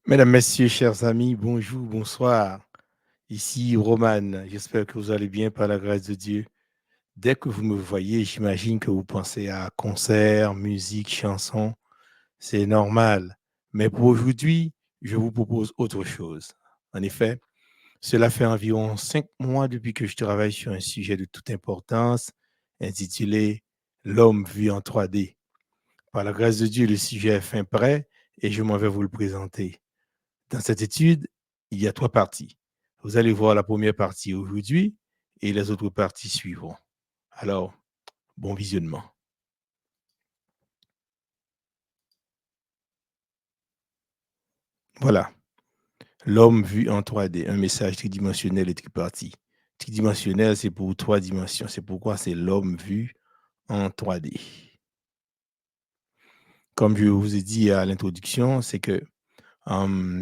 Mesdames, Messieurs, chers amis, bonjour, bonsoir. Ici Roman. J'espère que vous allez bien par la grâce de Dieu. Dès que vous me voyez, j'imagine que vous pensez à concerts, musique, chansons. C'est normal. Mais pour aujourd'hui, je vous propose autre chose. En effet, cela fait environ 5 mois depuis que je travaille sur un sujet de toute importance intitulé L'homme vu en 3D. Par la grâce de Dieu, le sujet est fin prêt et je m'en vais vous le présenter. Dans cette étude, il y a 3 parties. Vous allez voir la première partie aujourd'hui et les autres parties suivront. Alors, bon visionnement. Voilà, l'homme vu en 3D, un message tridimensionnel et tripartite. Tridimensionnel, c'est pour 3 dimensions. C'est pourquoi c'est l'homme vu en 3D. Comme je vous ai dit à l'introduction, c'est que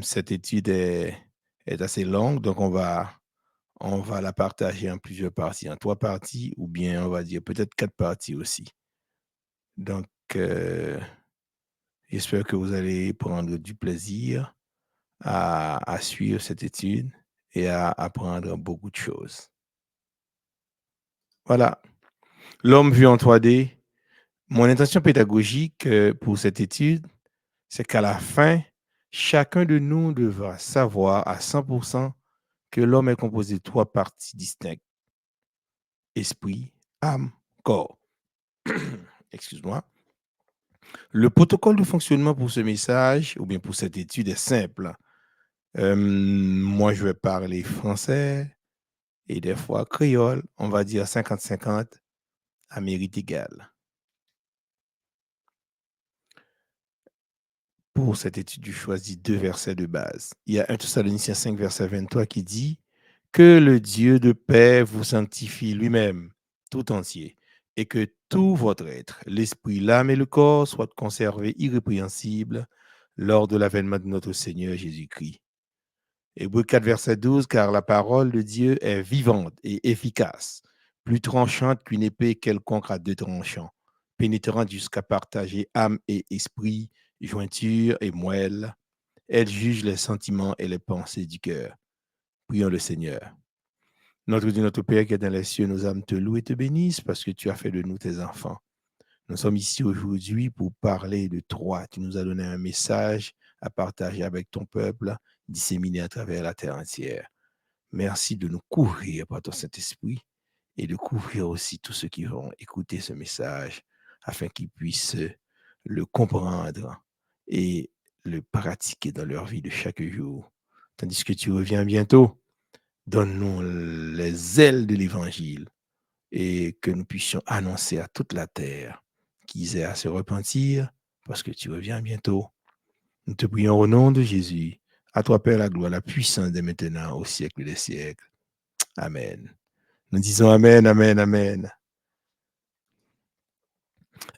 cette étude est assez longue, donc on va la partager en plusieurs parties, en 3 parties, ou bien on va dire peut-être 4 parties aussi. Donc, j'espère que vous allez prendre du plaisir à suivre cette étude et à apprendre beaucoup de choses. Voilà, l'homme vu en 3D. Mon intention pédagogique pour cette étude, c'est qu'à la fin, chacun de nous devra savoir à 100% que l'homme est composé de 3 parties distinctes: esprit, âme, corps. Excuse-moi. Le protocole de fonctionnement pour ce message, ou bien pour cette étude, est simple. Moi, je vais parler français et des fois créole. On va dire 50-50 à mérite égal. Pour cette étude, je choisis 2 versets de base. Il y a 1 Thessaloniciens 5, verset 23 qui dit que le Dieu de paix vous sanctifie lui-même tout entier et que tout votre être, l'esprit, l'âme et le corps soient conservés irrépréhensibles lors de l'avènement de notre Seigneur Jésus-Christ. Hébreux 4, verset 12, car la parole de Dieu est vivante et efficace, plus tranchante qu'une épée quelconque à 2 tranchants, pénétrante jusqu'à partager âme et esprit, jointure et moelle. Elle juge les sentiments et les pensées du cœur. Prions le Seigneur. Notre Dieu, notre Père qui est dans les cieux, nos âmes te louent et te bénissent parce que tu as fait de nous tes enfants. Nous sommes ici aujourd'hui pour parler de toi. Tu nous as donné un message à partager avec ton peuple, disséminé à travers la terre entière. Merci de nous couvrir par ton Saint-Esprit et de couvrir aussi tous ceux qui vont écouter ce message afin qu'ils puissent le comprendre et le pratiquer dans leur vie de chaque jour. Tandis que tu reviens bientôt, donne-nous les ailes de l'Évangile et que nous puissions annoncer à toute la terre qu'ils aient à se repentir parce que tu reviens bientôt. Nous te prions au nom de Jésus. À toi, Père, la gloire, la puissance dès maintenant, au siècle des siècles. Amen. Nous disons Amen, Amen, Amen.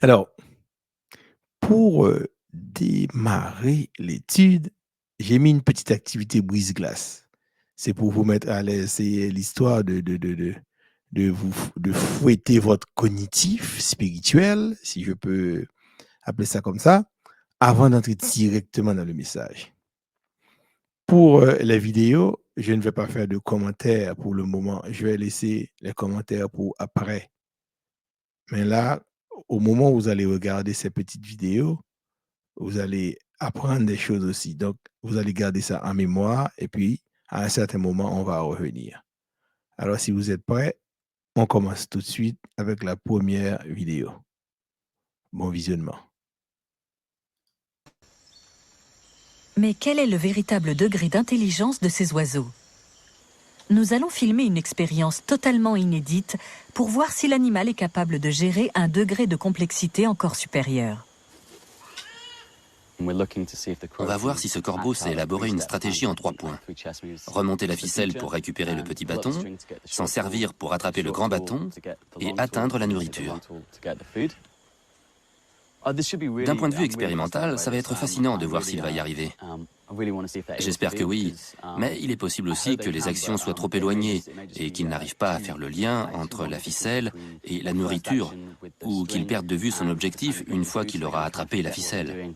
Alors, pour démarrer l'étude, j'ai mis une petite activité brise-glace. C'est pour vous mettre à l'aise. C'est l'histoire de fouetter votre cognitif spirituel, si je peux appeler ça comme ça, avant d'entrer directement dans le message. Pour les vidéos, je ne vais pas faire de commentaires pour le moment. Je vais laisser les commentaires pour après. Mais là, au moment où vous allez regarder ces petites vidéos, vous allez apprendre des choses aussi. Donc, vous allez garder ça en mémoire et puis, à un certain moment, on va revenir. Alors, si vous êtes prêts, on commence tout de suite avec la première vidéo. Bon visionnement. Mais quel est le véritable degré d'intelligence de ces oiseaux? Nous allons filmer une expérience totalement inédite pour voir si l'animal est capable de gérer un degré de complexité encore supérieur. On va voir si ce corbeau sait élaborer une stratégie en 3 points. Remonter la ficelle pour récupérer le petit bâton, s'en servir pour attraper le grand bâton et atteindre la nourriture. D'un point de vue expérimental, ça va être fascinant de voir s'il va y arriver. J'espère que oui, mais il est possible aussi que les actions soient trop éloignées et qu'il n'arrive pas à faire le lien entre la ficelle et la nourriture, ou qu'il perde de vue son objectif une fois qu'il aura attrapé la ficelle.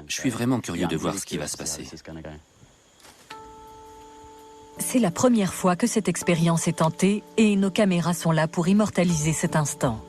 Je suis vraiment curieux de voir ce qui va se passer. C'est la première fois que cette expérience est tentée et nos caméras sont là pour immortaliser cet instant.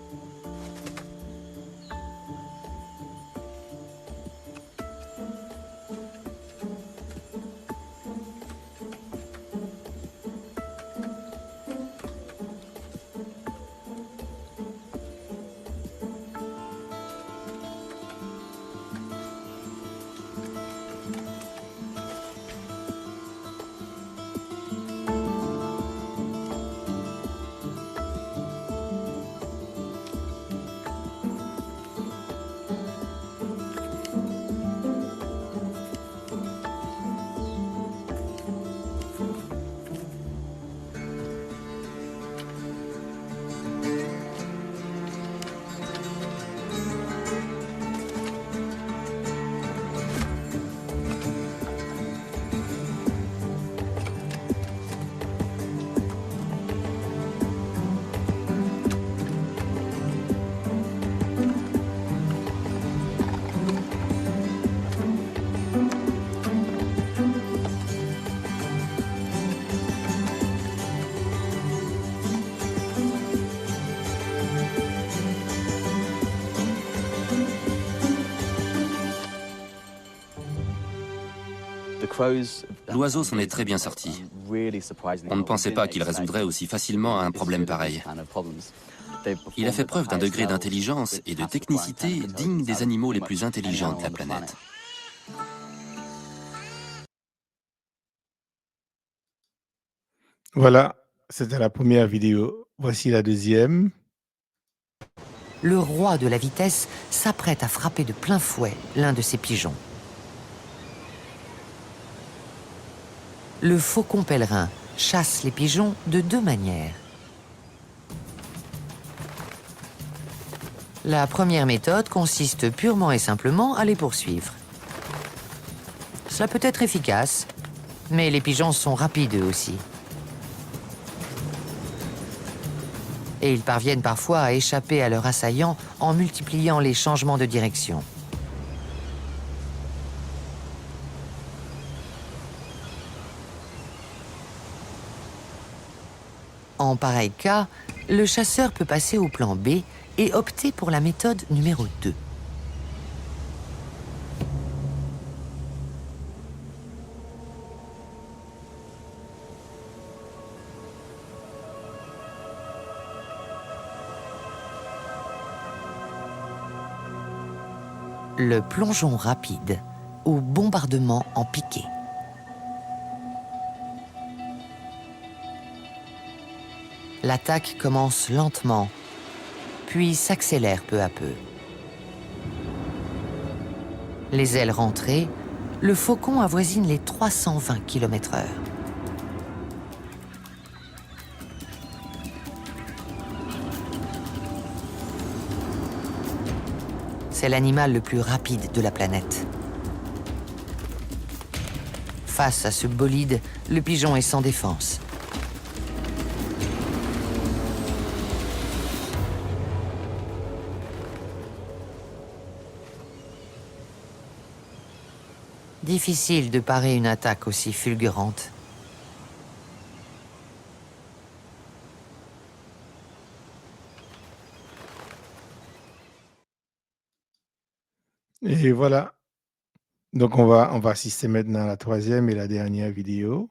L'oiseau s'en est très bien sorti. On ne pensait pas qu'il résoudrait aussi facilement un problème pareil. Il a fait preuve d'un degré d'intelligence et de technicité digne des animaux les plus intelligents de la planète. Voilà, c'était la première vidéo. Voici la deuxième. Le roi de la vitesse s'apprête à frapper de plein fouet l'un de ses pigeons. Le faucon pèlerin chasse les pigeons de deux manières. La première méthode consiste purement et simplement à les poursuivre. Cela peut être efficace, mais les pigeons sont rapides eux aussi. Et ils parviennent parfois à échapper à leur assaillant en multipliant les changements de direction. En pareil cas, le chasseur peut passer au plan B et opter pour la méthode numéro 2. Le plongeon rapide ou bombardement en piqué. L'attaque commence lentement, puis s'accélère peu à peu. Les ailes rentrées, le faucon avoisine les 320 km/h. C'est l'animal le plus rapide de la planète. Face à ce bolide, le pigeon est sans défense. Difficile de parer une attaque aussi fulgurante. Et voilà. Donc, on va assister maintenant à la troisième et la dernière vidéo.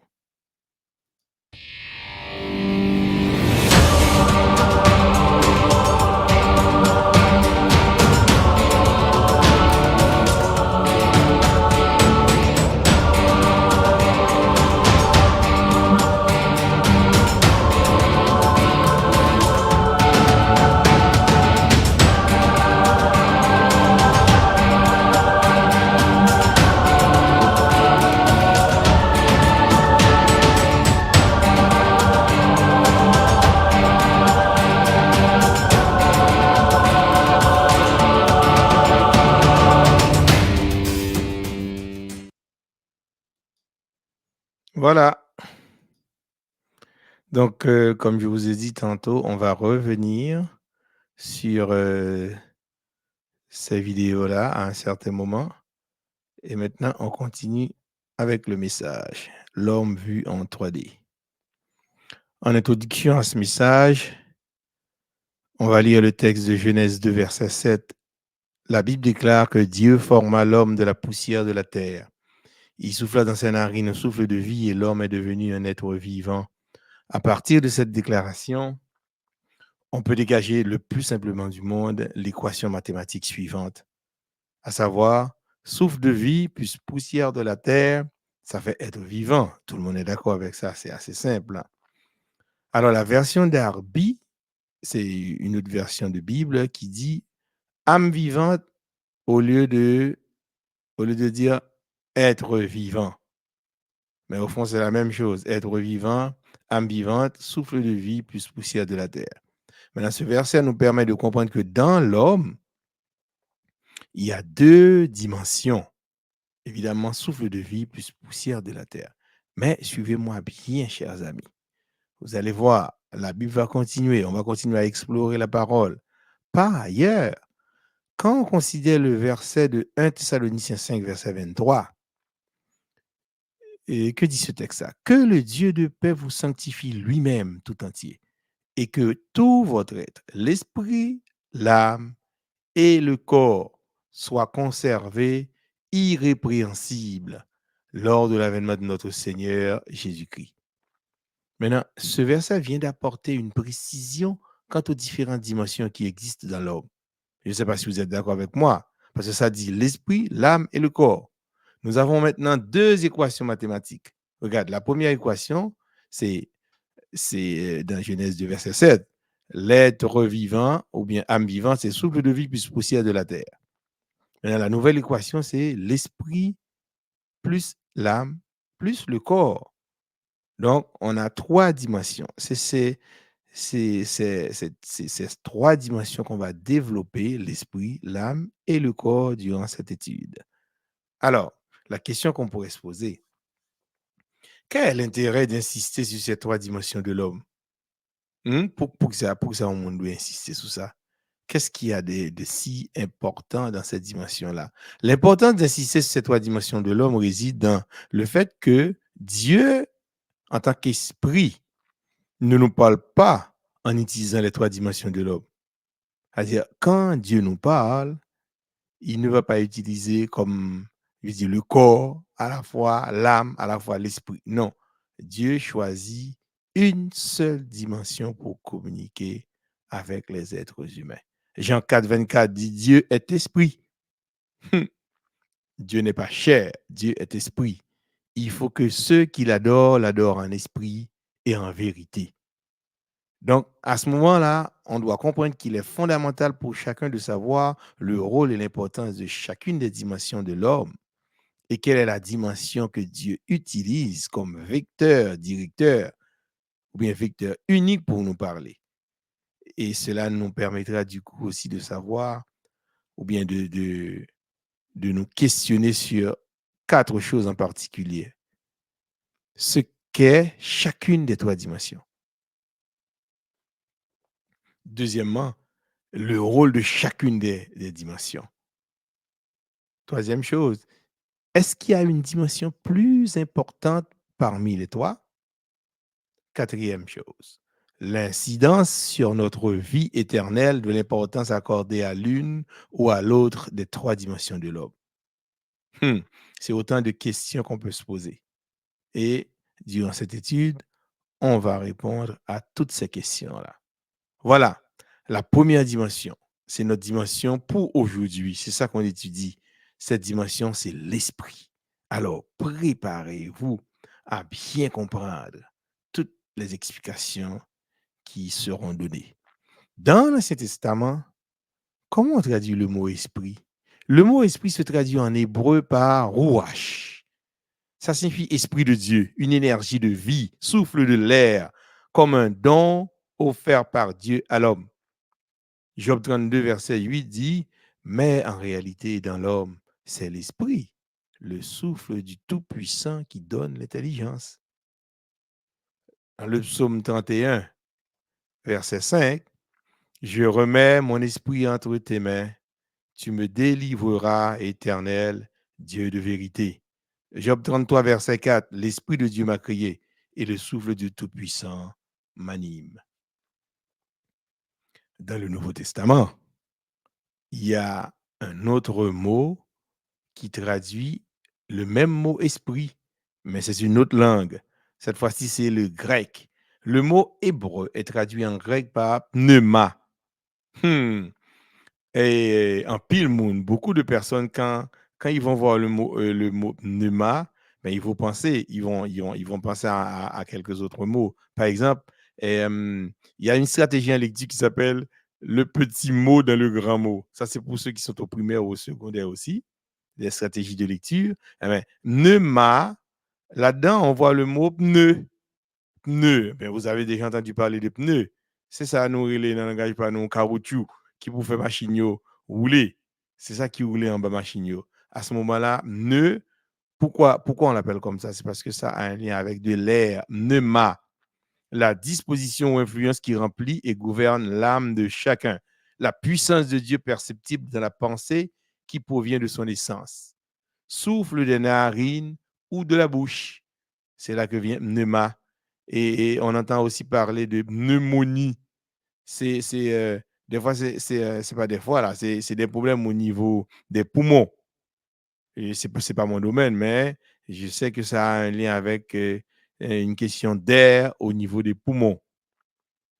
Voilà. Donc, comme je vous ai dit tantôt, on va revenir sur ces vidéos-là à un certain moment. Et maintenant, on continue avec le message. L'homme vu en 3D. En introduction à ce message, on va lire le texte de Genèse 2, verset 7. La Bible déclare que Dieu forma l'homme de la poussière de la terre. Il souffla dans ses narines un souffle de vie et l'homme est devenu un être vivant. À partir de cette déclaration, on peut dégager le plus simplement du monde l'équation mathématique suivante, à savoir souffle de vie plus poussière de la terre, ça fait être vivant. Tout le monde est d'accord avec ça, c'est assez simple. Alors la version d'Arby, c'est une autre version de Bible qui dit âme vivante au lieu de, dire être vivant. Mais au fond, c'est la même chose. Être vivant, âme vivante, souffle de vie plus poussière de la terre. Maintenant, ce verset nous permet de comprendre que dans l'homme, il y a deux dimensions. Évidemment, souffle de vie plus poussière de la terre. Mais suivez-moi bien, chers amis. Vous allez voir, la Bible va continuer. On va continuer à explorer la parole. Par ailleurs, quand on considère le verset de 1 Thessaloniciens 5, verset 23, et que dit ce texte-là? Que le Dieu de paix vous sanctifie lui-même tout entier, et que tout votre être, l'esprit, l'âme et le corps soient conservés irrépréhensibles lors de l'avènement de notre Seigneur Jésus-Christ. Maintenant, ce verset vient d'apporter une précision quant aux différentes dimensions qui existent dans l'homme. Je ne sais pas si vous êtes d'accord avec moi, parce que ça dit l'esprit, l'âme et le corps. Nous avons maintenant deux équations mathématiques. Regarde, la première équation, c'est dans Genèse 2, verset 7. L'être vivant, ou bien âme vivante, c'est souffle de vie plus poussière de la terre. Maintenant, la nouvelle équation, c'est l'esprit plus l'âme plus le corps. Donc, on a trois dimensions. C'est ces trois dimensions qu'on va développer, l'esprit, l'âme et le corps, durant cette étude. Alors, la question qu'on pourrait se poser, quel est l'intérêt d'insister sur ces trois dimensions de l'homme? Pour que ça, on doit insister sur ça. Qu'est-ce qu'il y a de si important dans cette dimension-là? L'importance d'insister sur ces trois dimensions de l'homme réside dans le fait que Dieu, en tant qu'esprit, ne nous parle pas en utilisant les trois dimensions de l'homme. C'est-à-dire, quand Dieu nous parle, il ne va pas utiliser comme, je dis, le corps, à la fois l'âme, à la fois l'esprit. Non, Dieu choisit une seule dimension pour communiquer avec les êtres humains. Jean 4, 24 dit, Dieu est esprit. Dieu n'est pas chair, Dieu est esprit. Il faut que ceux qui l'adorent, l'adorent en esprit et en vérité. Donc, à ce moment-là, on doit comprendre qu'il est fondamental pour chacun de savoir le rôle et l'importance de chacune des dimensions de l'homme et quelle est la dimension que Dieu utilise comme vecteur, directeur ou bien vecteur unique pour nous parler. Et cela nous permettra du coup aussi de savoir ou bien de nous questionner sur quatre choses en particulier. Ce qu'est chacune des trois dimensions. Deuxièmement, le rôle de chacune des dimensions. Troisième chose, est-ce qu'il y a une dimension plus importante parmi les trois? Quatrième chose, l'incidence sur notre vie éternelle de l'importance accordée à l'une ou à l'autre des trois dimensions de l'homme. C'est autant de questions qu'on peut se poser. Et durant cette étude, on va répondre à toutes ces questions-là. Voilà, la première dimension, c'est notre dimension pour aujourd'hui. C'est ça qu'on étudie. Cette dimension, c'est l'esprit. Alors, préparez-vous à bien comprendre toutes les explications qui seront données. Dans l'Ancien Testament, comment on traduit le mot esprit? Le mot esprit se traduit en hébreu par rouach. Ça signifie esprit de Dieu, une énergie de vie, souffle de l'air, comme un don offert par Dieu à l'homme. Job 32, verset 8 dit, mais en réalité, dans l'homme, c'est l'esprit, le souffle du Tout-Puissant qui donne l'intelligence. Dans le psaume 31, verset 5, je remets mon esprit entre tes mains, tu me délivreras, Éternel, Dieu de vérité. Job 33, verset 4, l'Esprit de Dieu m'a créé et le souffle du Tout-Puissant m'anime. Dans le Nouveau Testament, il y a un autre mot qui traduit le même mot esprit, mais c'est une autre langue. Cette fois-ci, c'est le grec. Le mot hébreu est traduit en grec par pneuma. Et en pile monde, beaucoup de personnes, quand ils vont voir le mot pneuma, ben, ils vont penser à quelques autres mots. Par exemple, il y a une stratégie en lecture qui s'appelle le petit mot dans le grand mot. Ça, c'est pour ceux qui sont au primaire ou au secondaire aussi, des stratégies de lecture. Eh ben, pneuma, là-dedans, on voit le mot pneu. Pneu, ben, vous avez déjà entendu parler de pneus. C'est ça, nous, relais dans le langage par nous, caoutchouc, qui vous fait machine yo rouler. C'est ça qui roule en bas machine yo. À ce moment-là, pneu, pourquoi on l'appelle comme ça? C'est parce que ça a un lien avec de l'air, pneuma, la disposition ou influence qui remplit et gouverne l'âme de chacun. La puissance de Dieu perceptible dans la pensée qui provient de son essence. Souffle des narines ou de la bouche. C'est là que vient pneuma. Et on entend aussi parler de pneumonie. Des fois, c'est pas des fois, là, c'est des problèmes au niveau des poumons. Et c'est pas mon domaine, mais je sais que ça a un lien avec une question d'air au niveau des poumons.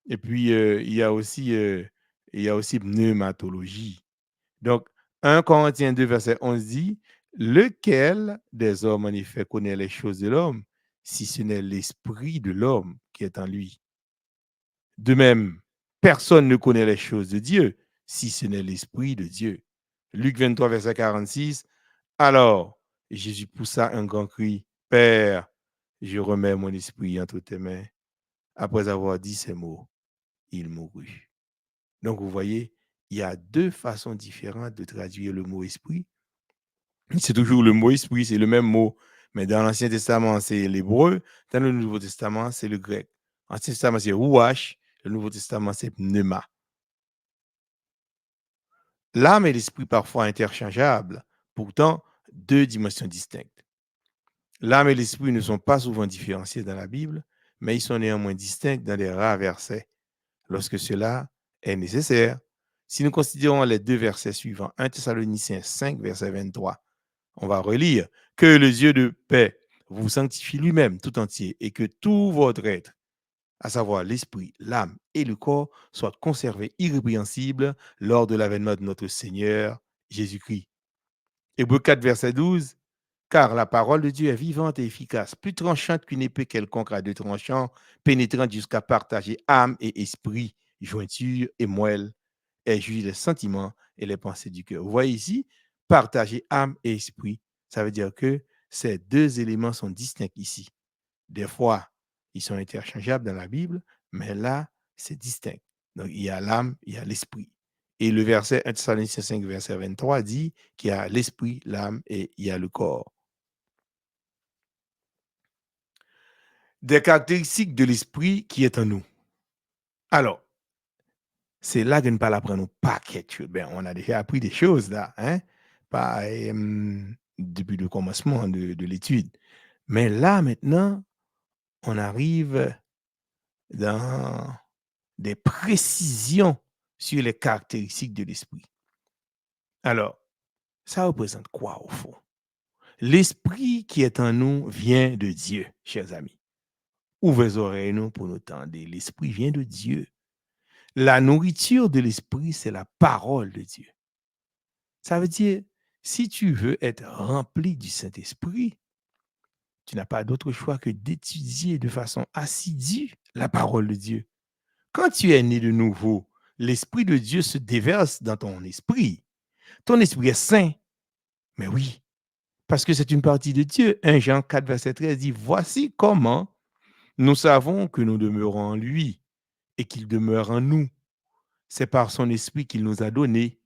Et puis, il y a aussi pneumatologie. Donc, 1 Corinthiens 2, verset 11 dit, lequel des hommes, en effet, connaît les choses de l'homme, si ce n'est l'esprit de l'homme qui est en lui? De même, personne ne connaît les choses de Dieu, si ce n'est l'esprit de Dieu. Luc 23, verset 46, alors, Jésus poussa un grand cri, Père, je remets mon esprit entre tes mains. Après avoir dit ces mots, il mourut. Donc, vous voyez, il y a deux façons différentes de traduire le mot esprit. C'est toujours le mot esprit, c'est le même mot. Mais dans l'Ancien Testament, c'est l'hébreu. Dans le Nouveau Testament, c'est le grec. L'Ancien Testament, c'est ruach. Le Nouveau Testament, c'est pneuma. L'âme et l'esprit parfois interchangeables, pourtant deux dimensions distinctes. L'âme et l'esprit ne sont pas souvent différenciés dans la Bible, mais ils sont néanmoins distincts dans les rares versets, lorsque cela est nécessaire. Si nous considérons les deux versets suivants, 1 Thessaloniciens 5, verset 23, on va relire que le Dieu de paix vous sanctifie lui-même tout entier et que tout votre être, à savoir l'esprit, l'âme et le corps, soit conservé irrépréhensible lors de l'avènement de notre Seigneur Jésus-Christ. Hébreux 4, verset 12, car la parole de Dieu est vivante et efficace, plus tranchante qu'une épée quelconque à deux tranchants, pénétrante jusqu'à partager âme et esprit, jointure et moelle, et juge les sentiments et les pensées du cœur. Vous voyez ici, partager âme et esprit, ça veut dire que ces deux éléments sont distincts ici. Des fois, ils sont interchangeables dans la Bible, mais là, c'est distinct. Donc, il y a l'âme, il y a l'esprit. Et le verset 1 Thessaloniciens 5, verset 23 dit qu'il y a l'esprit, l'âme et il y a le corps. Des caractéristiques de l'esprit qui est en nous. Alors, c'est là que nous parlons après nous paquet de choses. Ben, on a déjà appris des choses là, hein, depuis le commencement de l'étude. Mais là, maintenant, on arrive dans des précisions sur les caractéristiques de l'esprit. Alors, ça représente quoi au fond? L'esprit qui est en nous vient de Dieu, chers amis. Ouvrez les oreilles nous pour nous tendre. L'esprit vient de Dieu. La nourriture de l'esprit, c'est la parole de Dieu. Ça veut dire, si tu veux être rempli du Saint-Esprit, tu n'as pas d'autre choix que d'étudier de façon assidue la parole de Dieu. Quand tu es né de nouveau, l'Esprit de Dieu se déverse dans ton esprit. Ton esprit est saint. Mais oui, parce que c'est une partie de Dieu. 1 Jean 4, verset 13 dit, voici comment nous savons que nous demeurons en lui et qu'il demeure en nous. C'est par son esprit qu'il nous a donné.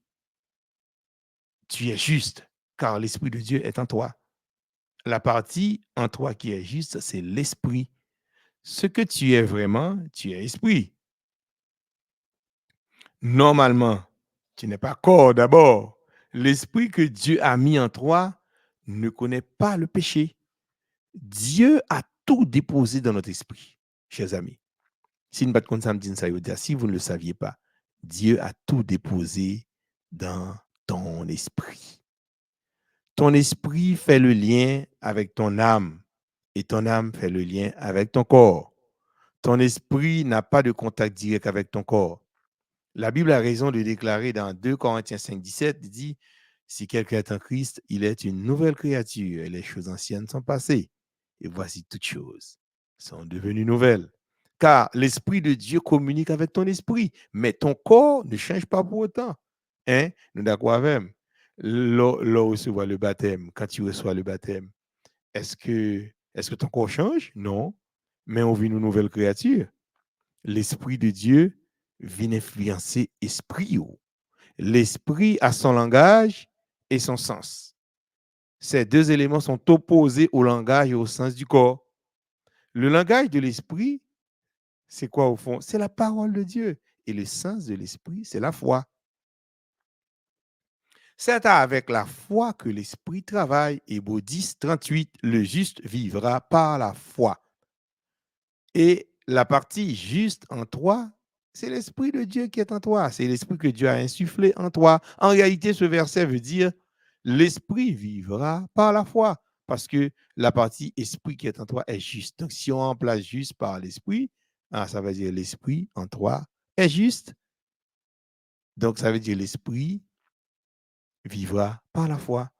Tu es juste, car l'Esprit de Dieu est en toi. La partie en toi qui est juste, c'est l'esprit. Ce que tu es vraiment, tu es esprit. Normalement, tu n'es pas corps d'abord, L'esprit que Dieu a mis en toi ne connaît pas le péché. Dieu a tout déposé dans notre esprit, chers amis. Si nous ne ça me dit ça, si vous ne le saviez pas, Dieu a tout déposé dans ton esprit. Ton esprit fait le lien avec ton âme et ton âme fait le lien avec ton corps. Ton esprit n'a pas de contact direct avec ton corps. La Bible a raison de déclarer dans 2 Corinthiens 5, 17, il dit, si quelqu'un est en Christ, il est une nouvelle créature et les choses anciennes sont passées. Et voici toutes choses sont devenues nouvelles. Car l'Esprit de Dieu communique avec ton esprit, mais ton corps ne change pas pour autant. Hein? Nous d'accord avec même. Là recevoir le baptême, quand tu reçois le baptême, est-ce que ton corps change? Non. Mais on vit une nouvelle créature. L'Esprit de Dieu vient influencer l'esprit. L'esprit a son langage et son sens. Ces deux éléments sont opposés au langage et au sens du corps. Le langage de l'esprit, c'est quoi au fond? C'est la parole de Dieu. Et le sens de l'esprit, c'est la foi. C'est avec la foi que l'esprit travaille. Hébreux 10, 38, le juste vivra par la foi. Et la partie juste en toi, c'est l'Esprit de Dieu qui est en toi. C'est l'Esprit que Dieu a insufflé en toi. En réalité, ce verset veut dire l'Esprit vivra par la foi. Parce que la partie Esprit qui est en toi est juste. Donc, si on remplace juste par l'Esprit, ça veut dire l'Esprit en toi est juste. Donc, ça veut dire l'Esprit vivra par la foi.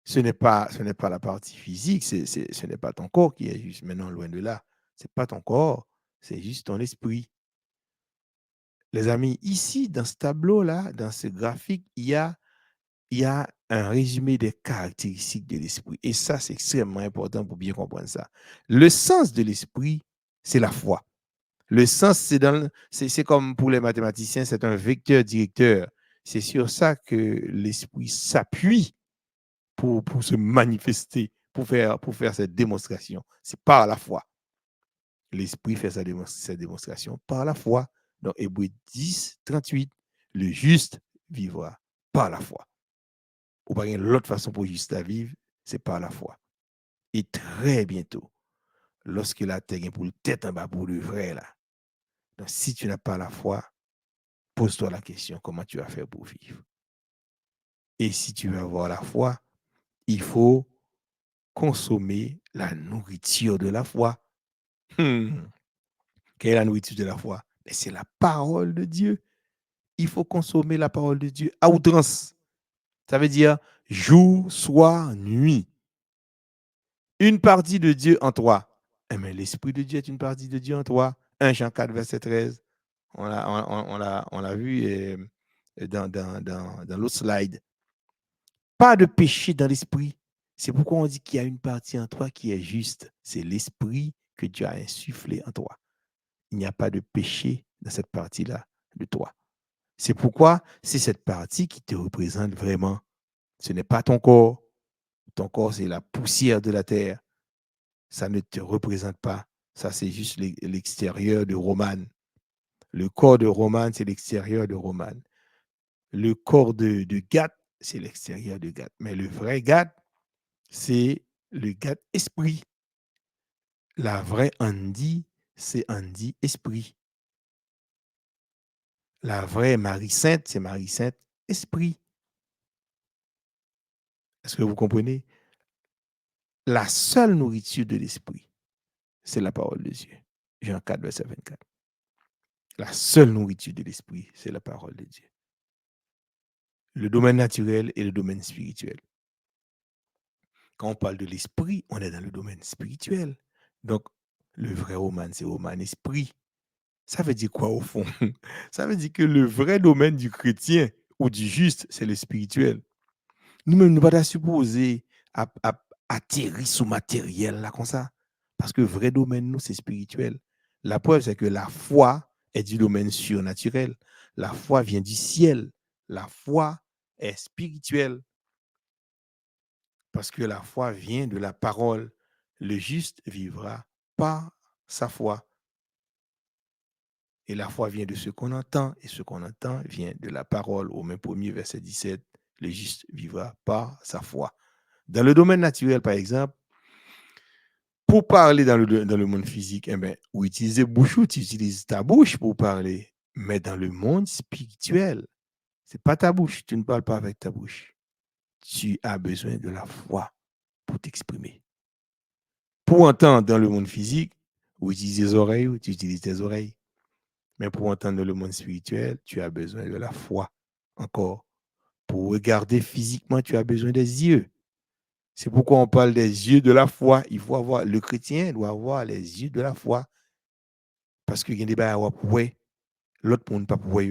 Ce n'est pas la partie physique, ce n'est pas ton corps qui est juste. Maintenant, loin de là, ce n'est pas ton corps, c'est juste ton esprit. Les amis, ici, dans ce tableau-là, dans ce graphique, il y a un résumé des caractéristiques de l'esprit. Et ça, c'est extrêmement important pour bien comprendre ça. Le sens de l'esprit, c'est la foi. Le sens, c'est comme pour les mathématiciens, c'est un vecteur directeur. C'est sur ça que l'esprit s'appuie pour se manifester, pour faire cette démonstration. C'est par la foi. L'esprit fait sa démonstration par la foi. Donc, Hébreux 10, 38, le juste vivra par la foi. Ou pas l'autre façon pour juste à vivre, c'est par la foi. Et très bientôt, lorsque la terre est pour le tête en bas pour le vrai, là. Donc, si tu n'as pas la foi, pose-toi la question, comment tu vas faire pour vivre? Et si tu veux avoir la foi, il faut consommer la nourriture de la foi. Quelle est la nourriture de la foi? Mais c'est la parole de Dieu. Il faut consommer la parole de Dieu à outrance. Ça veut dire jour, soir, nuit. Une partie de Dieu en toi. Mais l'Esprit de Dieu est une partie de Dieu en toi. 1 Jean 4, verset 13. On l'a vu dans l'autre slide. Pas de péché dans l'esprit. C'est pourquoi on dit qu'il y a une partie en toi qui est juste. C'est l'esprit que Dieu a insufflé en toi. Il n'y a pas de péché dans cette partie-là de toi. C'est pourquoi c'est cette partie qui te représente vraiment. Ce n'est pas ton corps. Ton corps, c'est la poussière de la terre. Ça ne te représente pas. Ça, c'est juste l'extérieur de Romane. Le corps de Romane, c'est l'extérieur de Romane. Le corps de Gath, c'est l'extérieur de Gath. Mais le vrai Gath, c'est le Gath esprit. La vraie Andy, c'est Andy esprit. La vraie Marie-Sainte, c'est Marie-Sainte esprit. Est-ce que vous comprenez? La seule nourriture de l'esprit, c'est la parole de Dieu. Jean 4, verset 24. La seule nourriture de l'esprit, c'est la parole de Dieu. Le domaine naturel et le domaine spirituel. Quand on parle de l'esprit, on est dans le domaine spirituel. Donc, le vrai Roman, c'est Roman esprit. Ça veut dire quoi au fond? Ça veut dire que le vrai domaine du chrétien ou du juste, c'est le spirituel. Nous-mêmes, nous ne sommes pas supposés atterrir sous matériel là comme ça. Parce que le vrai domaine, nous, c'est spirituel. La preuve, c'est que la foi est du domaine surnaturel. La foi vient du ciel. La foi est spirituelle. Parce que la foi vient de la parole. Le juste vivra par sa foi. Et la foi vient de ce qu'on entend, et ce qu'on entend vient de la parole. Romains 1er, verset 17. Le juste vivra par sa foi. Dans le domaine naturel, par exemple, pour parler dans le monde physique, eh ben, ou utiliser bouche, tu utilises ta bouche pour parler. Mais dans le monde spirituel, c'est pas ta bouche. Tu ne parles pas avec ta bouche. Tu as besoin de la foi pour t'exprimer. Pour entendre dans le monde physique, ou utiliser les oreilles, ou tu utilises tes oreilles. Mais pour entendre dans le monde spirituel, tu as besoin de la foi. Encore. Pour regarder physiquement, tu as besoin des yeux. C'est pourquoi on parle des yeux de la foi. Il faut avoir, le chrétien doit avoir les yeux de la foi. Parce qu'il y a des choses à voir, l'autre monde pas pour.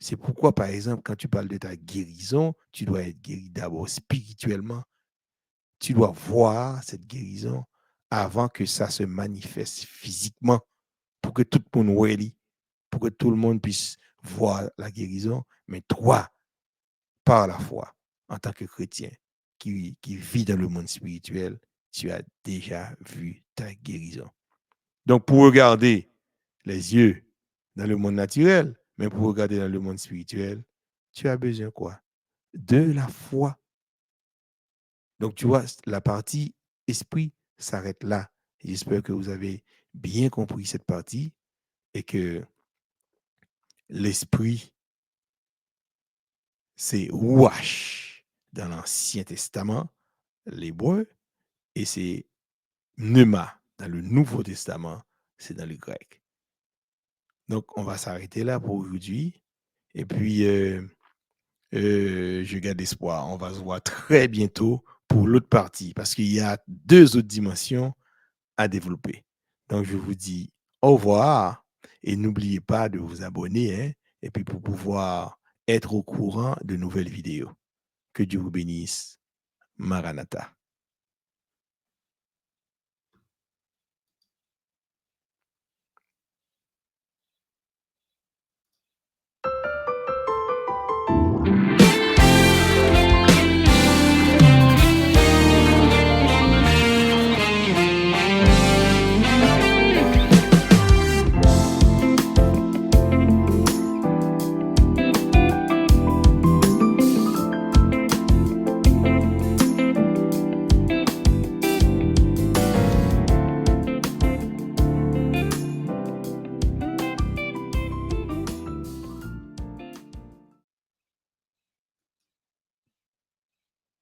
C'est pourquoi, par exemple, quand tu parles de ta guérison, tu dois être guéri d'abord spirituellement. Tu dois voir cette guérison avant que ça se manifeste physiquement pour que tout le monde voie, pour que tout le monde puisse voir la guérison. Mais toi, par la foi, en tant que chrétien qui vit dans le monde spirituel, tu as déjà vu ta guérison. Donc, pour regarder les yeux dans le monde naturel, mais pour regarder dans le monde spirituel, tu as besoin quoi? De la foi. Donc, tu vois, la partie esprit s'arrête là. J'espère que vous avez bien compris cette partie et que l'esprit, c'est Ruach dans l'Ancien Testament, l'hébreu, et c'est Pneuma dans le Nouveau Testament, c'est dans le grec. Donc, on va s'arrêter là pour aujourd'hui. Et puis, je garde espoir. On va se voir très bientôt pour l'autre partie parce qu'il y a 2 autres dimensions à développer. Donc, je vous dis au revoir et n'oubliez pas de vous abonner hein, et puis pour pouvoir être au courant de nouvelles vidéos. Que Dieu vous bénisse. Maranatha.